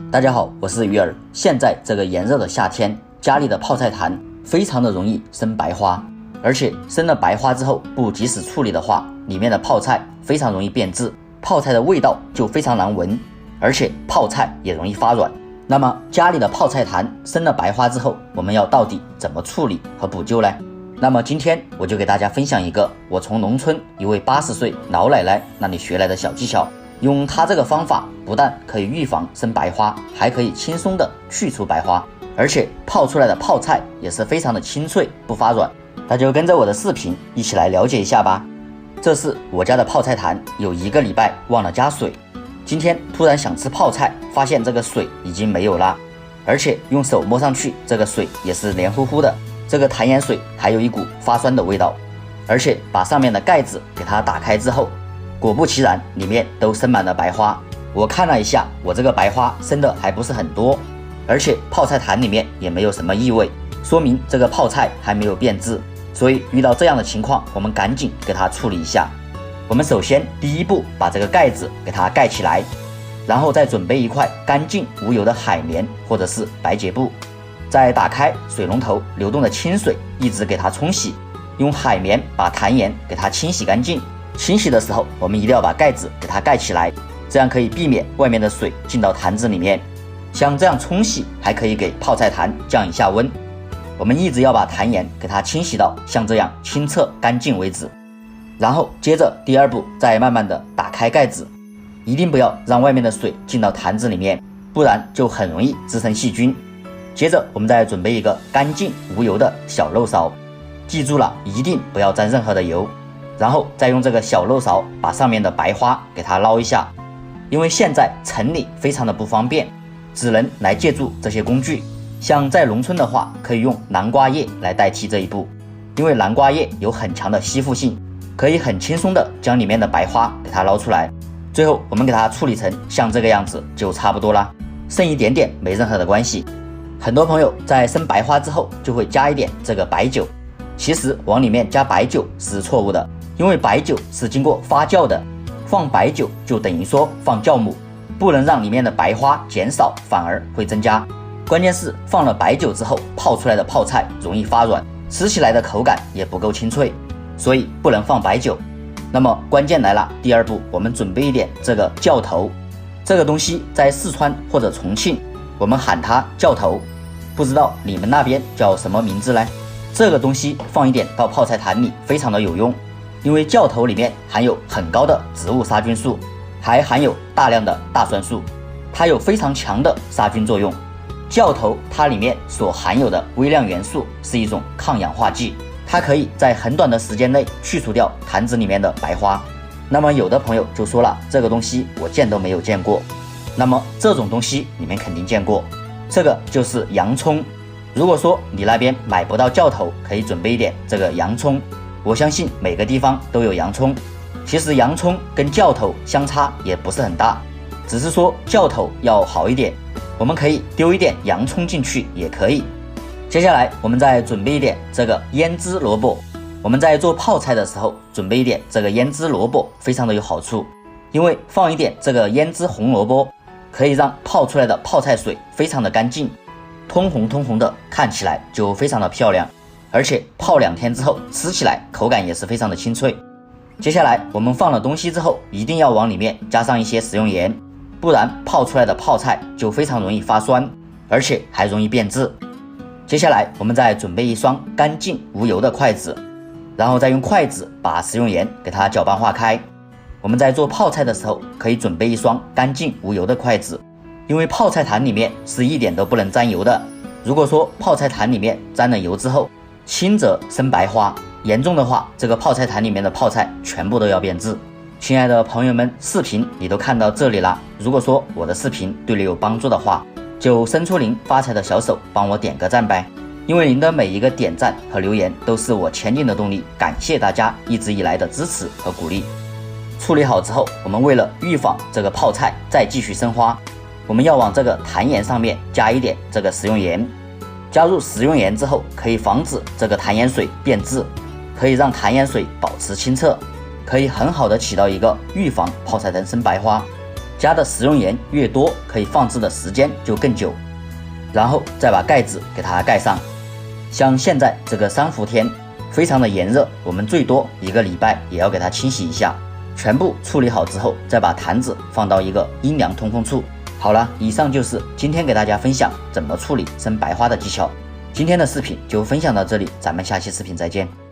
大家好，我是鱼儿。现在这个炎热的夏天，家里的泡菜坛非常的容易生白花，而且生了白花之后不及时处理的话，里面的泡菜非常容易变质，泡菜的味道就非常难闻，而且泡菜也容易发软。那么家里的泡菜坛生了白花之后，我们要到底怎么处理和补救呢？那么今天我就给大家分享一个我从农村一位80岁老奶奶那里学来的小技巧。用它这个方法，不但可以预防生白花，还可以轻松的去除白花，而且泡出来的泡菜也是非常的清脆，不发软。那就跟着我的视频一起来了解一下吧。这是我家的泡菜坛，有1个礼拜忘了加水，今天突然想吃泡菜，发现这个水已经没有了，而且用手摸上去，这个水也是黏糊糊的，这个坛盐水还有一股发酸的味道。而且把上面的盖子给它打开之后，果不其然，里面都生满了白花。我看了一下，我这个白花生的还不是很多，而且泡菜坛里面也没有什么异味，说明这个泡菜还没有变质。所以遇到这样的情况，我们赶紧给它处理一下。我们首先第一步把这个盖子给它盖起来，然后再准备一块干净无油的海绵或者是白洁布，再打开水龙头流动的清水，一直给它冲洗，用海绵把坛盐给它清洗干净。清洗的时候，我们一定要把盖子给它盖起来，这样可以避免外面的水进到坛子里面。像这样冲洗还可以给泡菜坛降一下温。我们一直要把坛盐给它清洗到像这样清澈干净为止。然后接着第二步，再慢慢的打开盖子，一定不要让外面的水进到坛子里面，不然就很容易滋生细菌。接着我们再准备一个干净无油的小漏勺，记住了，一定不要沾任何的油。然后再用这个小漏勺把上面的白花给它捞一下，因为现在城里非常的不方便，只能来借助这些工具。像在农村的话，可以用南瓜叶来代替这一步，因为南瓜叶有很强的吸附性，可以很轻松的将里面的白花给它捞出来。最后我们给它处理成像这个样子就差不多了，剩一点点没任何的关系。很多朋友在生白花之后就会加一点这个白酒，其实往里面加白酒是错误的，因为白酒是经过发酵的，放白酒就等于说放酵母，不能让里面的白花减少，反而会增加。关键是放了白酒之后，泡出来的泡菜容易发软，吃起来的口感也不够清脆，所以不能放白酒。那么关键来了，第二步我们准备一点这个酵头，这个东西在四川或者重庆我们喊它酵头，不知道你们那边叫什么名字呢？这个东西放一点到泡菜坛里非常的有用，因为酵头里面含有很高的植物杀菌素，还含有大量的大蒜素，它有非常强的杀菌作用。酵头它里面所含有的微量元素是一种抗氧化剂，它可以在很短的时间内去除掉坛子里面的白花。那么有的朋友就说了，这个东西我见都没有见过。那么这种东西你们肯定见过，这个就是洋葱。如果说你那边买不到酵头，可以准备一点这个洋葱，我相信每个地方都有洋葱。其实洋葱跟酵头相差也不是很大，只是说酵头要好一点，我们可以丢一点洋葱进去也可以。接下来我们再准备一点这个腌制萝卜，我们在做泡菜的时候准备一点这个腌制萝卜非常的有好处，因为放一点这个腌制红萝卜可以让泡出来的泡菜水非常的干净，通红通红的，看起来就非常的漂亮，而且泡2天之后吃起来口感也是非常的清脆。接下来我们放了东西之后，一定要往里面加上一些食用盐，不然泡出来的泡菜就非常容易发酸，而且还容易变质。接下来我们再准备一双干净无油的筷子，然后再用筷子把食用盐给它搅拌化开。我们在做泡菜的时候可以准备一双干净无油的筷子，因为泡菜坛里面是一点都不能沾油的。如果说泡菜坛里面沾了油之后，轻则生白花，严重的话，这个泡菜坛里面的泡菜全部都要变质。亲爱的朋友们，视频你都看到这里了，如果说我的视频对你有帮助的话，就伸出您发财的小手帮我点个赞呗，因为您的每一个点赞和留言都是我前进的动力，感谢大家一直以来的支持和鼓励。处理好之后，我们为了预防这个泡菜再继续生花，我们要往这个坛盐上面加一点这个食用盐。加入食用盐之后，可以防止这个坛盐水变质，可以让坛盐水保持清澈，可以很好的起到一个预防泡菜坛生白花。加的食用盐越多，可以放置的时间就更久。然后再把盖子给它盖上。像现在这个珊瑚天非常的炎热，我们最多1个礼拜也要给它清洗一下。全部处理好之后，再把坛子放到一个阴凉通风处。好了，以上就是今天给大家分享怎么处理生白花的技巧。今天的视频就分享到这里，咱们下期视频再见。